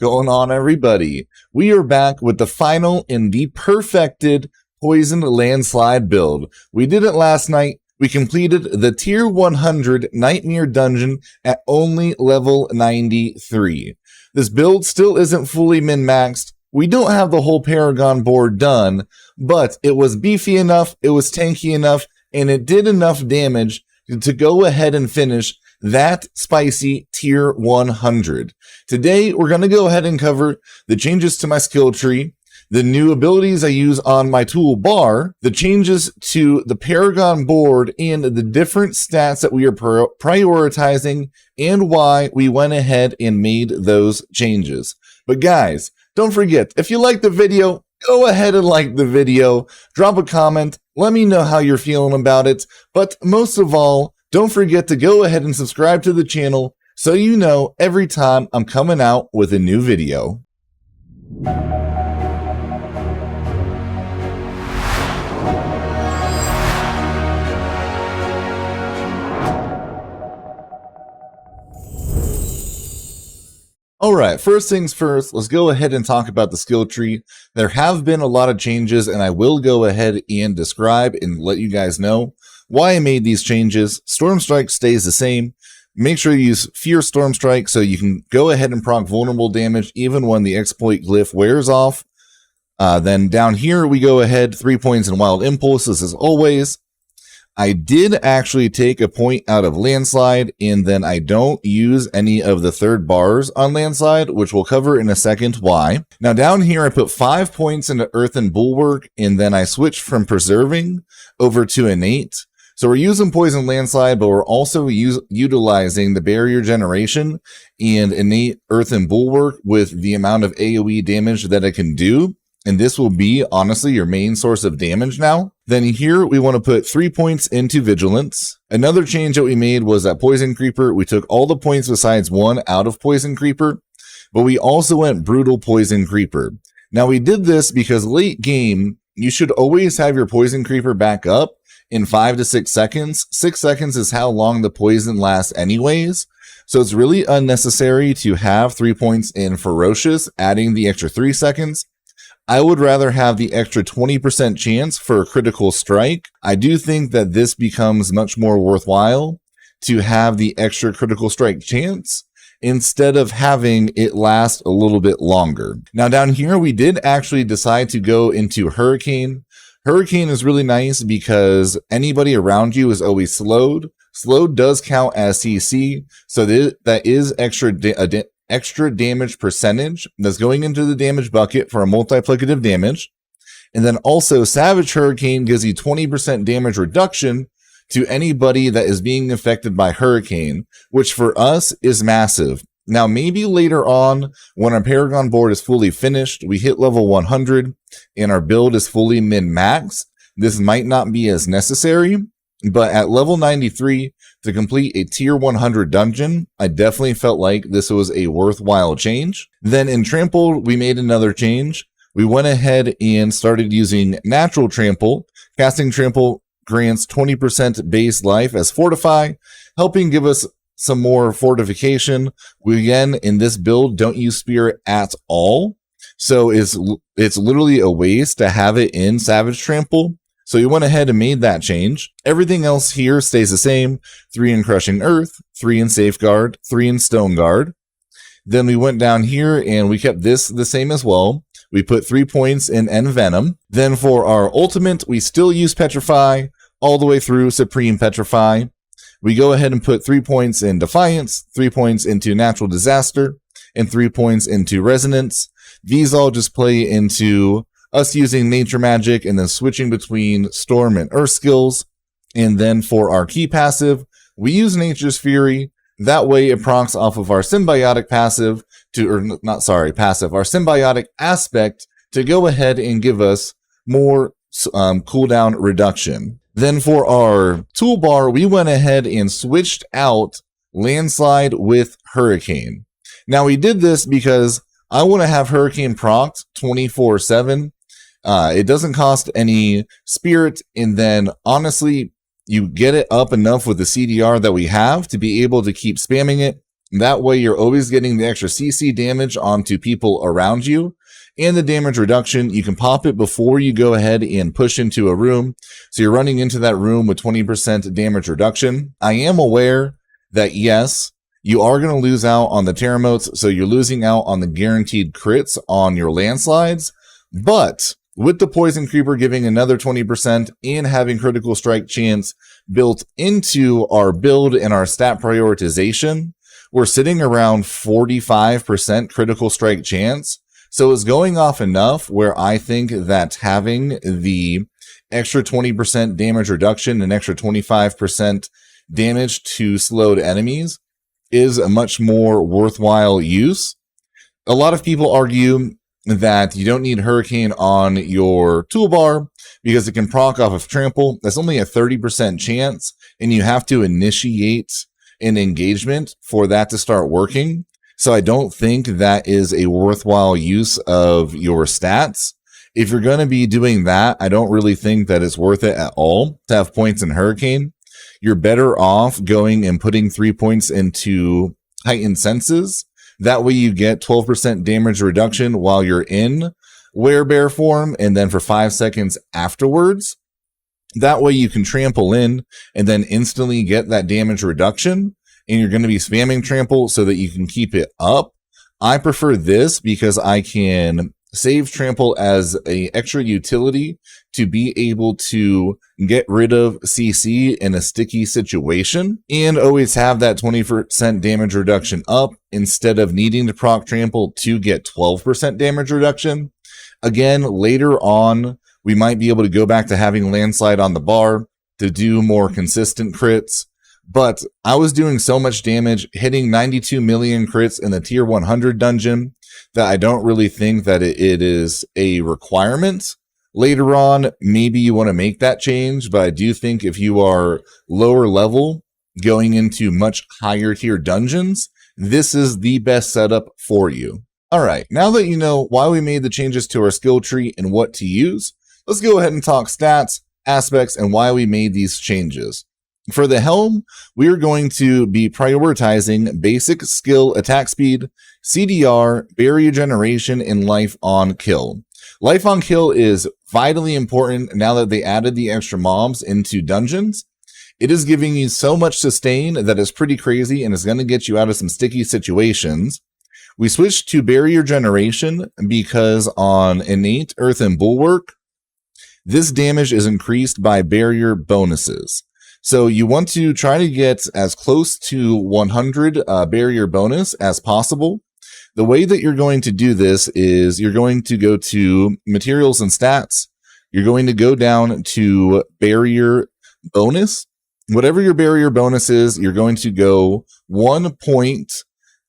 going on, everybody? We are back with the final and the perfected Poison Landslide build. We did it last night. We completed the Tier 100 Nightmare Dungeon at only level 93. This build still isn't fully min-maxed. We don't have the whole Paragon Board done, but it was beefy enough, it was tanky enough, and it did enough damage to go ahead and finish that spicy Tier 100. Today, we're going to go ahead and cover the changes to my skill tree, the new abilities I use on my toolbar, the changes to the Paragon Board, and the different stats that we are prioritizing, and why we went ahead and made those changes. But guys, don't forget, if you like the video, go ahead and like the video, drop a comment, let me know how you're feeling about it, but most of all, don't forget to go ahead and subscribe to the channel so you know every time I'm coming out with a new video. Alright, first things first, let's go ahead and talk about the skill tree. There have been a lot of changes, and I will go ahead and describe and let you guys know why I made these changes. Storm Strike stays the same. Make sure you use Fear Storm Strike so you can go ahead and proc vulnerable damage even when the exploit glyph wears off. Then down here we go ahead, 3 points in Wild Impulses as always. I did actually take a point out of Landslide, and then I don't use any of the third bars on Landslide, which we'll cover in a second why. Now down here I put 5 points into Earthen Bulwark, and then I switched from Preserving over to Innate. So we're using Poison Landslide, but we're also utilizing the Barrier Generation and Innate Earthen Bulwark with the amount of AoE damage that it can do. And this will be, honestly, your main source of damage now. Then here, we want to put 3 points into Vigilance. Another change that we made was that Poison Creeper. We took all the points besides 1 out of Poison Creeper, but we also went Brutal Poison Creeper. Now, we did this because late game, you should always have your Poison Creeper back up in 5 to 6 seconds. 6 seconds is how long the poison lasts anyways. So it's really unnecessary to have 3 points in Ferocious, adding the extra 3 seconds. I would rather have the extra 20% chance for a critical strike. I do think that this becomes much more worthwhile to have the extra critical strike chance instead of having it last a little bit longer. Now down here, we did actually decide to go into Hurricane. Hurricane is really nice because anybody around you is always slowed. Slowed does count as CC, so that is extra damage percentage that's going into the damage bucket for a multiplicative damage. And then also Savage Hurricane gives you 20% damage reduction to anybody that is being affected by Hurricane, which for us is massive. Now maybe later on when our Paragon Board is fully finished, we hit level 100 and our build is fully min-max, this might not be as necessary. But at level 93, to complete a Tier 100 dungeon, I definitely felt like this was a worthwhile change. Then in Trample, we made another change. We went ahead and started using Natural Trample. Casting Trample grants 20% base life as Fortify, helping give us some more fortification. We, again, in this build, don't use Spirit at all. So it's literally a waste to have it in Savage Trample. So we went ahead and made that change. Everything else here stays the same. 3 in Crushing Earth, 3 in Safeguard, 3 in Stone Guard. Then we went down here and we kept this the same as well. We put 3 points in Envenom. Then for our ultimate, we still use Petrify all the way through Supreme Petrify. We go ahead and put 3 points in Defiance, 3 points into Natural Disaster, and 3 points into Resonance. These all just play into us using nature magic and then switching between storm and earth skills. And then for our key passive, we use Nature's Fury. That way it procs off of our symbiotic passive our symbiotic aspect to go ahead and give us more cooldown reduction. Then for our toolbar, we went ahead and switched out Landslide with Hurricane. Now we did this because I want to have Hurricane procced 24/7. It doesn't cost any spirit, and then honestly, you get it up enough with the CDR that we have to be able to keep spamming it That way you're always getting the extra CC damage onto people around you. And the damage reduction, you can pop it before you go ahead and push into a room. So you're running into that room with 20% damage reduction. I am aware that yes, you are going to lose out on the Terramotes, so you're losing out on the guaranteed crits on your landslides. But with the Poison Creeper giving another 20% and having critical strike chance built into our build and our stat prioritization, we're sitting around 45% critical strike chance. So it's going off enough where I think that having the extra 20% damage reduction and extra 25% damage to slowed enemies is a much more worthwhile use. A lot of people argue that you don't need Hurricane on your toolbar because it can proc off of Trample. That's only a 30% chance, and you have to initiate an engagement for that to start working. So I don't think that is a worthwhile use of your stats. If you're going to be doing that, I don't really think that it's worth it at all to have points in Hurricane. You're better off going and putting 3 points into Heightened Senses. That way you get 12% damage reduction while you're in Werebear form, and then for 5 seconds afterwards. That way you can trample in and then instantly get that damage reduction. And you're going to be spamming trample so that you can keep it up. I prefer this because I can save trample as an extra utility to be able to get rid of CC in a sticky situation and always have that 20% damage reduction up instead of needing to proc trample to get 12% damage reduction. Again, later on, we might be able to go back to having landslide on the bar to do more consistent crits. But I was doing so much damage, hitting 92 million crits in the tier 100 dungeon, that I don't really think that it is a requirement. Later on, maybe you want to make that change, but I do think if you are lower level, going into much higher tier dungeons, this is the best setup for you. Alright, now that you know why we made the changes to our skill tree and what to use, let's go ahead and talk stats, aspects, and why we made these changes. For the Helm, we are going to be prioritizing basic skill attack speed, CDR, barrier generation, and life on kill. Life on kill is vitally important now that they added the extra mobs into dungeons. It is giving you so much sustain that is pretty crazy and is going to get you out of some sticky situations. We switched to barrier generation because on innate, earth, and bulwark, this damage is increased by barrier bonuses. So you want to try to get as close to 100 barrier bonus as possible. The way that you're going to do this is you're going to go to materials and stats. You're going to go down to barrier bonus. Whatever your barrier bonus is, you're going to go 1 point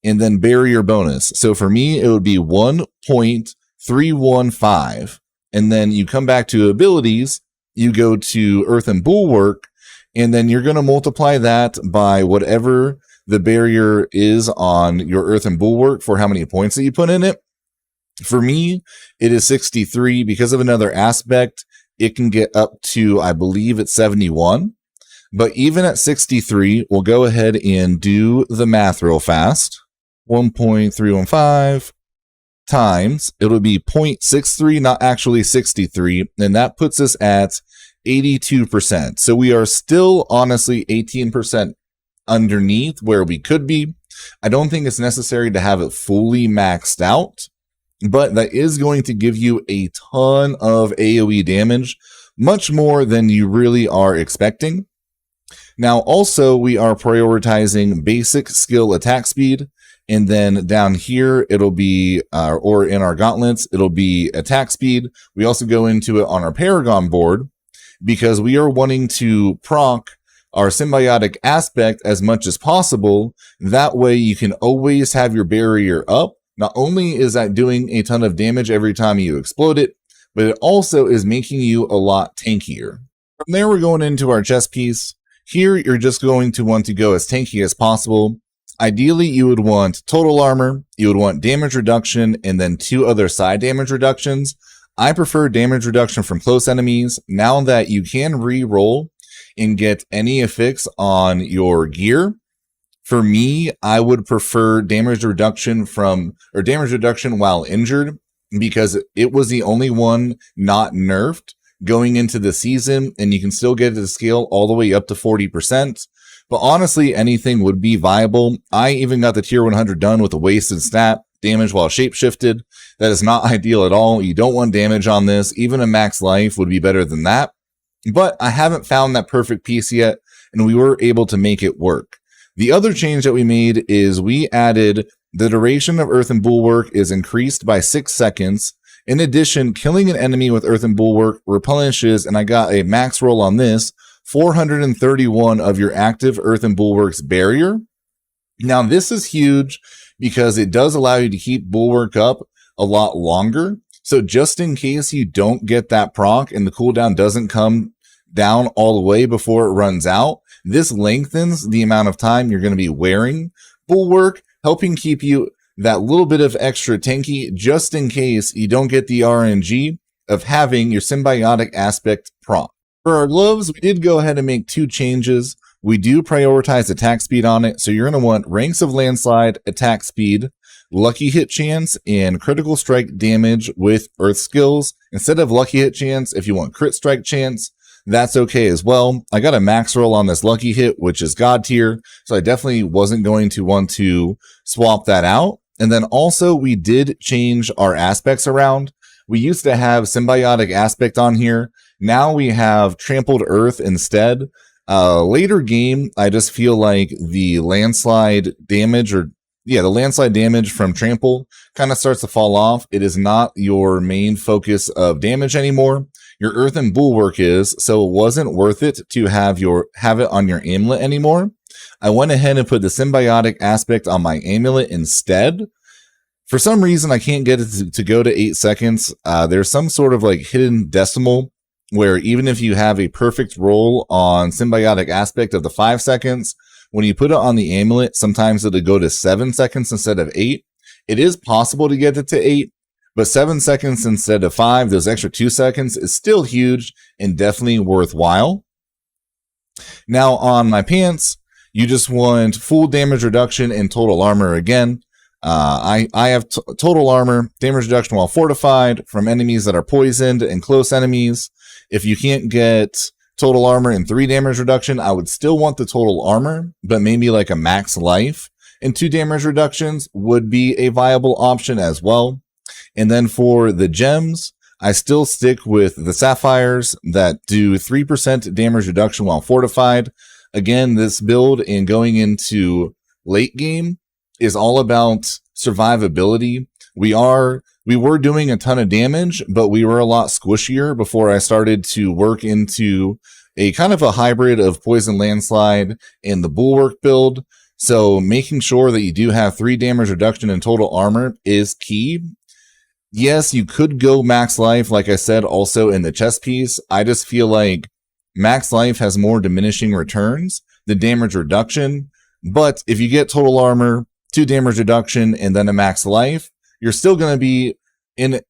and then barrier bonus. So for me, it would be 1.315. And then you come back to abilities, you go to earth and bulwark, and then you're going to multiply that by whatever the barrier is on your earth and bulwark for how many points that you put in it. For me, it is 63. Because of another aspect, it can get up to, I believe it's 71. But even at 63, we'll go ahead and do the math real fast. 1.315 times, it'll be 0.63, not actually 63. And that puts us at 82%. So we are still honestly 18% underneath where we could be. I don't think it's necessary to have it fully maxed out, but that is going to give you a ton of AoE damage, much more than you really are expecting. Now, also, we are prioritizing basic skill attack speed. And then down here, it'll be, or in our gauntlets, it'll be attack speed. We also go into it on our Paragon board, because we are wanting to proc our symbiotic aspect as much as possible. That way you can always have your barrier up. Not only is that doing a ton of damage every time you explode it, but it also is making you a lot tankier. From there, we're going into our chest piece. Here, you're just going to want to go as tanky as possible. Ideally, you would want total armor, you would want damage reduction, and then 2 other side damage reductions. I prefer damage reduction from close enemies. Now that you can re-roll and get any affix on your gear, For me, I would prefer damage reduction while injured, because it was the only one not nerfed going into the season, and you can still get it to scale all the way up to 40%. But honestly, anything would be viable. I even got the tier 100 done with a wasted stat, damage while shapeshifted. That is not ideal at all. You don't want damage on this. Even a max life would be better than that. But I haven't found that perfect piece yet, and we were able to make it work. The other change that we made is we added the duration of Earthen Bulwark is increased by 6 seconds. In addition, killing an enemy with Earthen Bulwark replenishes, and I got a max roll on this, 431 of your active Earthen Bulwark's barrier. Now, this is huge because it does allow you to keep Bulwark up a lot longer. So just in case you don't get that proc and the cooldown doesn't come down all the way before it runs out, this lengthens the amount of time you're going to be wearing Bulwark, helping keep you that little bit of extra tanky just in case you don't get the RNG of having your symbiotic aspect proc. For our gloves, we did go ahead and make 2 changes. We do prioritize attack speed on it, so you're going to want Ranks of Landslide, attack speed, lucky hit chance, and critical strike damage with earth skills. Instead of lucky hit chance, if you want crit strike chance, that's okay as well. I got a max roll on this lucky hit, which is God tier, so I definitely wasn't going to want to swap that out. And then also we did change our aspects around. We used to have symbiotic aspect on here. Now we have trampled earth instead. Later game, I just feel like the landslide damage the landslide damage from trample kind of starts to fall off. It is not your main focus of damage anymore. Your Earthen Bulwark is, so it wasn't worth it to have it on your amulet anymore. I went ahead and put the symbiotic aspect on my amulet instead. For some reason, I can't get it to go to 8 seconds. There's some sort of like hidden decimal where even if you have a perfect roll on symbiotic aspect of the 5 seconds, when you put it on the amulet, sometimes it'll go to 7 seconds instead of 8. It is possible to get it to 8, but 7 seconds instead of 5, those extra 2 seconds is still huge and definitely worthwhile. Now on my pants, you just want full damage reduction and total armor again. I have total armor, damage reduction while fortified from enemies that are poisoned and close enemies. If you can't get total armor and 3 damage reduction, I would still want the total armor, but maybe like a max life and 2 damage reductions would be a viable option as well. And then for the gems, I still stick with the sapphires that do 3% damage reduction while fortified. Again, this build and going into late game is all about survivability. We were doing a ton of damage, but we were a lot squishier before I started to work into a kind of a hybrid of Poison Landslide and the Bulwark build. So making sure that you do have 3 damage reduction in total armor is key. Yes, you could go max life, like I said, also in the chest piece. I just feel like max life has more diminishing returns than damage reduction. But if you get total armor, 2 damage reduction, and then a max life, you're still going to be in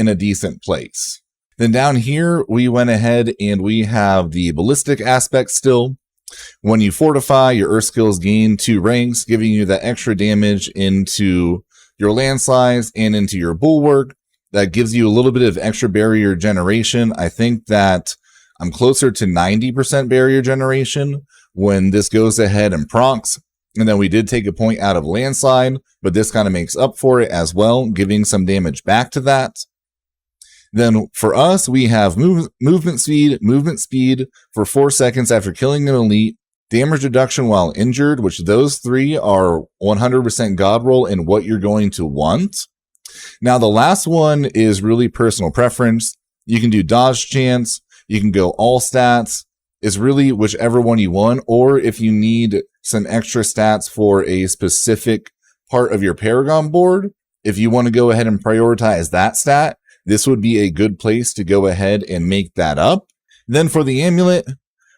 a decent place. Then down here, we went ahead and we have the ballistic aspect still. When you fortify, your earth skills gain 2 ranks, giving you that extra damage into your landslides and into your bulwark. That gives you a little bit of extra barrier generation. I think that I'm closer to 90% barrier generation when this goes ahead and procs. And then we did take a point out of landslide, but this kind of makes up for it as well, giving some damage back to that. Then for us, we have movement speed for 4 seconds after killing an elite, damage reduction while injured, which those 3 are 100% God roll and what you're going to want. Now, the last one is really personal preference. You can do dodge chance. You can go all stats. It's really whichever one you want, or if you need some extra stats for a specific part of your Paragon board, if you want to go ahead and prioritize that stat, this would be a good place to go ahead and make that up. Then for the amulet,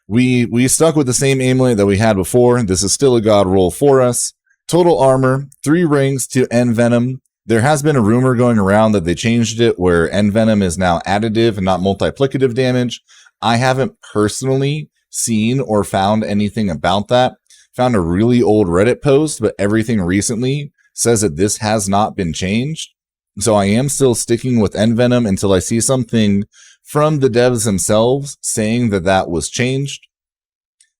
we stuck with the same amulet that we had before. This is still a God roll for us. Total armor, 3 rings to Envenom. There has been a rumor going around that they changed it where Envenom is now additive and not multiplicative damage. I haven't personally seen or found anything about that. found a really old Reddit post, but everything recently says that this has not been changed. So I am still sticking with Envenom until I see something from the devs themselves saying that that was changed.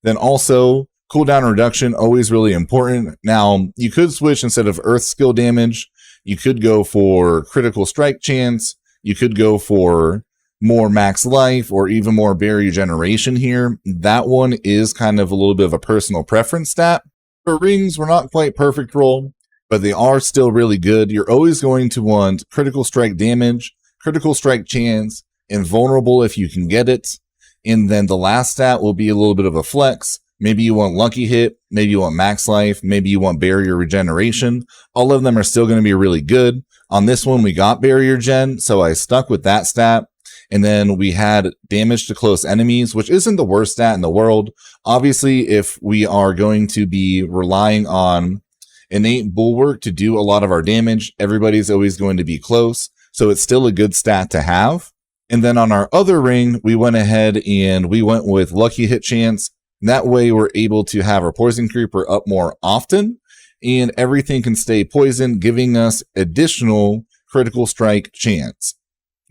Then also, cooldown reduction, always really important. Now, you could switch instead of earth skill damage. You could go for critical strike chance. You could go for more max life or even more barrier generation here. That one is kind of a little bit of a personal preference stat. For rings, we're not quite perfect roll, but they are still really good. You're always going to want critical strike damage, critical strike chance, invulnerable if you can get it. And then the last stat will be a little bit of a flex. Maybe you want lucky hit, maybe you want max life, maybe you want barrier regeneration. All of them are still going to be really good. On this one, we got barrier gen, so I stuck with that stat. And then we had damage to close enemies, which isn't the worst stat in the world. Obviously, if we are going to be relying on innate bulwark to do a lot of our damage, everybody's always going to be close. So it's still a good stat to have. And then on our other ring, we went ahead and we went with lucky hit chance. That way we're able to have our poison creeper up more often and everything can stay poisoned, giving us additional critical strike chance.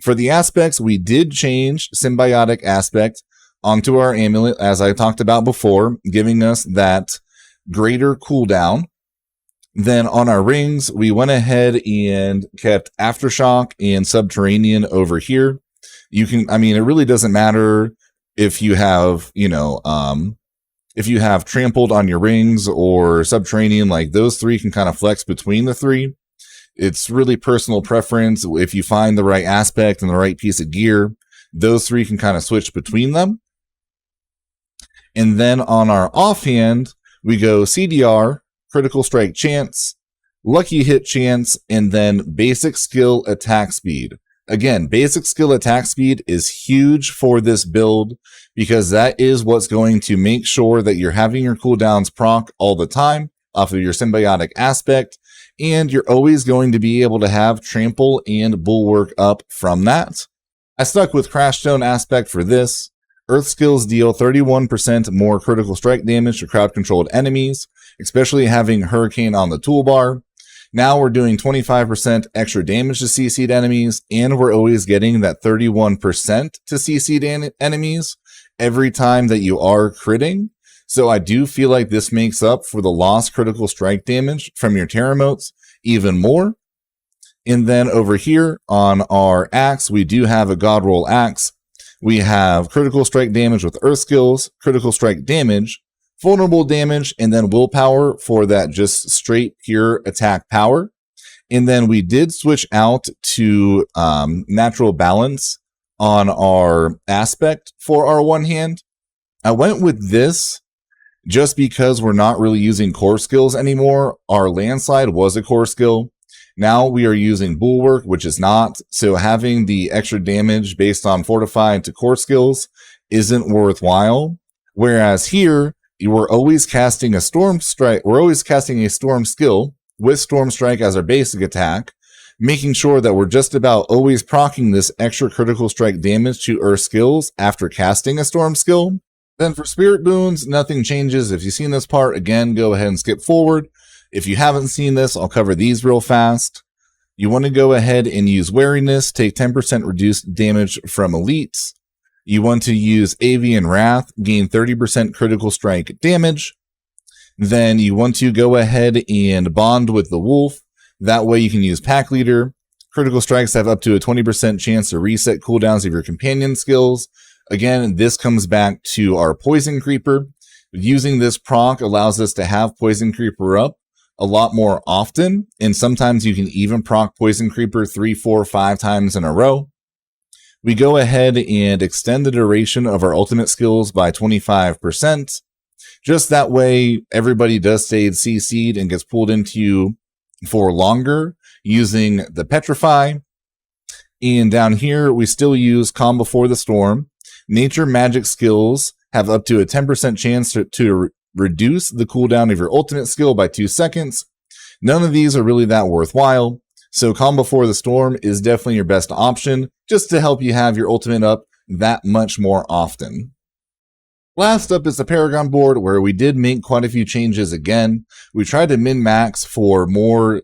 For the aspects, we did change symbiotic aspect onto our amulet, as I talked about before, giving us that greater cooldown. Then on our rings, we went ahead and kept aftershock and subterranean over here. You can, I mean, it really doesn't matter if you have, if you have trampled on your rings or subterranean, like those three can kind of flex between the three. It's really personal preference. If you find the right aspect and the right piece of gear, those three can kind of switch between them. And then on our offhand, we go CDR, critical strike chance, lucky hit chance, and then basic skill attack speed. Again, basic skill attack speed is huge for this build because that is what's going to make sure that you're having your cooldowns proc all the time off of your symbiotic aspect, and you're always going to be able to have trample and bulwark up from that. I stuck with Crashstone aspect for this. Earth skills deal 31% more critical strike damage to crowd-controlled enemies, especially having Hurricane on the toolbar. Now we're doing 25% extra damage to CC'd enemies, and we're always getting that 31% to CC'd enemies every time that you are critting. So I do feel like this makes up for the lost critical strike damage from your Terramotes even more. And then over here on our axe, we do have a God Roll axe. We have critical strike damage with earth skills, critical strike damage, vulnerable damage, and then willpower for that just straight pure attack power. And then we did switch out to natural balance on our aspect for our one hand. I went with this just because we're not really using core skills anymore. Our landslide was a core skill. Now we are using bulwark, which is not. So having the extra damage based on fortified to core skills isn't worthwhile. Whereas here, we're always casting a storm strike. We're always casting a storm skill with storm strike as our basic attack, making sure that we're just about always proccing this extra critical strike damage to earth skills after casting a storm skill. Then for spirit boons, nothing changes. If you've seen this part, again, go ahead and skip forward. If you haven't seen this, I'll cover these real fast. You want to go ahead and use wariness, take 10% reduced damage from elites. You want to use Avian Wrath, gain 30% critical strike damage. Then you want to go ahead and bond with the wolf. That way you can use Pack Leader. Critical strikes have up to a 20% chance to reset cooldowns of your companion skills. Again, this comes back to our Poison Creeper. Using this proc allows us to have Poison Creeper up a lot more often. And sometimes you can even proc Poison Creeper 3, 4, 5 times in a row. We go ahead and extend the duration of our ultimate skills by 25%. Just that way, everybody does stay CC'd and gets pulled into you for longer using the Petrify. And down here, we still use Calm Before the Storm. Nature magic skills have up to a 10% chance to reduce the cooldown of your ultimate skill by 2 seconds. None of these are really that worthwhile. So Calm Before the Storm is definitely your best option just to help you have your ultimate up that much more often. Last up is the Paragon Board, where we did make quite a few changes again. We tried to min-max for more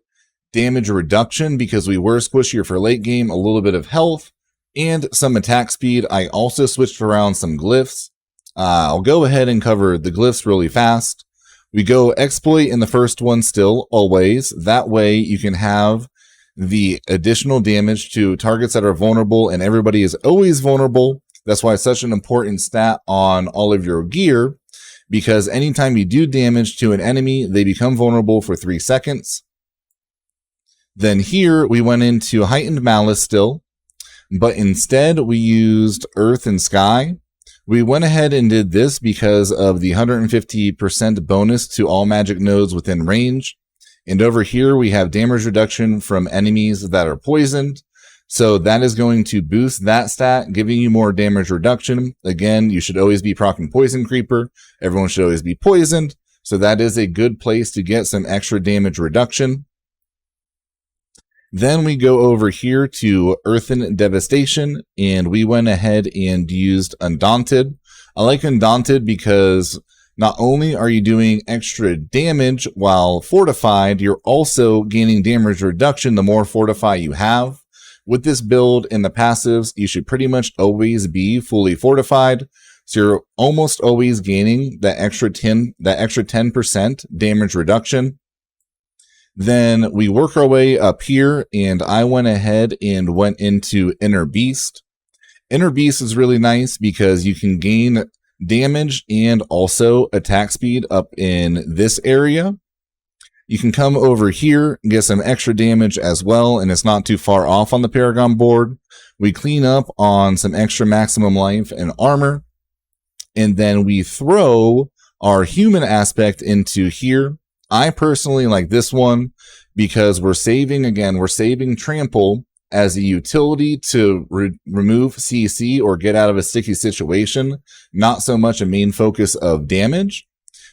damage reduction because we were squishier for late game, a little bit of health, and some attack speed. I also switched around some glyphs. I'll go ahead and cover the glyphs really fast. We go exploit in the first one still, always. That way you can have the additional damage to targets that are vulnerable, and everybody is always vulnerable. That's why it's such an important stat on all of your gear, because anytime you do damage to an enemy, they become vulnerable for 3 seconds. Then here we went into heightened malice still, but instead we used earth and sky. We went ahead and did this because of the 150% bonus to all magic nodes within range. And over here we have damage reduction from enemies that are poisoned. So that is going to boost that stat, giving you more damage reduction. Again, you should always be proccing Poison Creeper. Everyone should always be poisoned. So that is a good place to get some extra damage reduction. Then we go over here to Earthen Devastation, and we went ahead and used Undaunted. I like Undaunted because not only are you doing extra damage while fortified, you're also gaining damage reduction the more fortify you have. With this build in the passives, you should pretty much always be fully fortified, so you're almost always gaining that extra 10% damage reduction. Then we work our way up here, and I went ahead and went into Inner Beast. Inner Beast is really nice because you can gain damage and also attack speed up in this area. You can come over here and get some extra damage as well, and it's not too far off on the Paragon board. We clean up on some extra maximum life and armor, and then we throw our human aspect into here. I personally like this one because we're saving trample as a utility to remove CC or get out of a sticky situation, not so much a main focus of damage.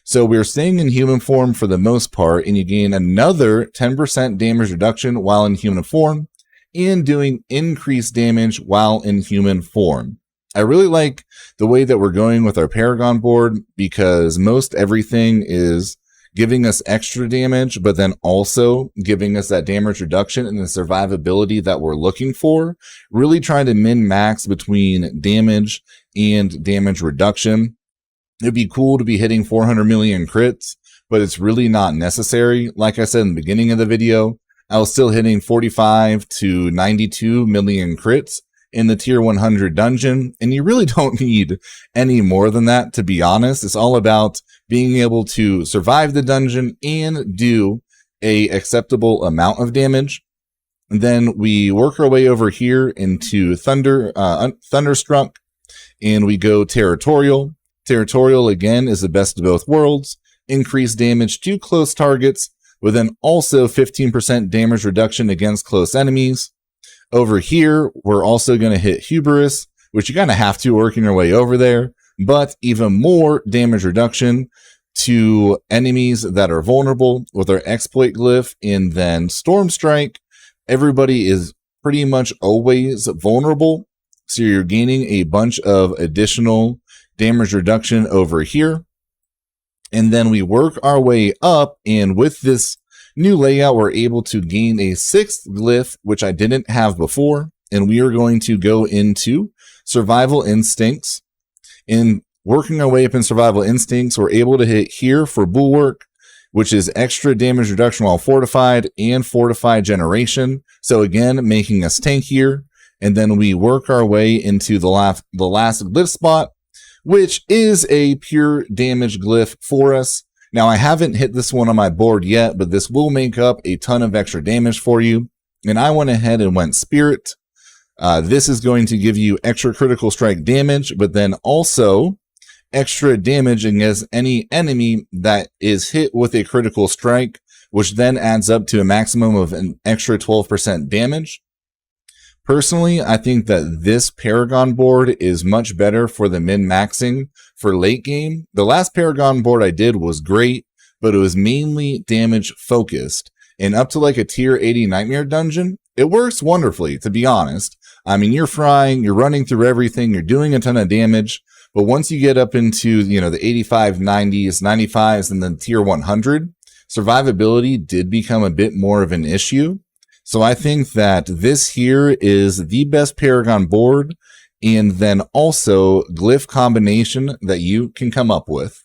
So we're staying in human form for the most part, and you gain another 10% damage reduction while in human form, and doing increased damage while in human form. I really like the way that we're going with our Paragon board because most everything is giving us extra damage, but then also giving us that damage reduction and the survivability that we're looking for. Really trying to min-max between damage and damage reduction. It'd be cool to be hitting 400 million crits, but it's really not necessary. Like I said in the beginning of the video, I was still hitting 45 to 92 million crits in the tier 100 dungeon, and you really don't need any more than that, to be honest. It's all about being able to survive the dungeon and do a acceptable amount of damage. And then we work our way over here into Thunderstruck, and we go Territorial. Territorial, again, is the best of both worlds. Increased damage to close targets, with then also 15% damage reduction against close enemies. Over here, we're also going to hit Hubris, which you kind of have to working your way over there, but even more damage reduction to enemies that are vulnerable with our Exploit Glyph, and then Storm Strike. Everybody is pretty much always vulnerable, so you're gaining a bunch of additional damage reduction over here. And then we work our way up, and with this new layout, we're able to gain a 6th glyph, which I didn't have before, and we are going to go into Survival Instincts. In working our way up in Survival Instincts, we're able to hit here for Bulwark, which is extra damage reduction while fortified and fortified generation. So again, making us tankier. And then we work our way into the last glyph spot, which is a pure damage glyph for us. Now, I haven't hit this one on my board yet, but this will make up a ton of extra damage for you. And I went ahead and went Spirit. This is going to give you extra critical strike damage, but then also extra damage against any enemy that is hit with a critical strike, which then adds up to a maximum of an extra 12% damage. Personally, I think that this Paragon board is much better for the min-maxing for late game. The last Paragon board I did was great, but it was mainly damage focused. And up to like a tier 80 Nightmare dungeon, it works wonderfully, to be honest. I mean, you're frying, you're running through everything, you're doing a ton of damage. But once you get up into, the 85, 90s, 95s, and then tier 100, survivability did become a bit more of an issue. So I think that this here is the best Paragon board, and then also glyph combination that you can come up with.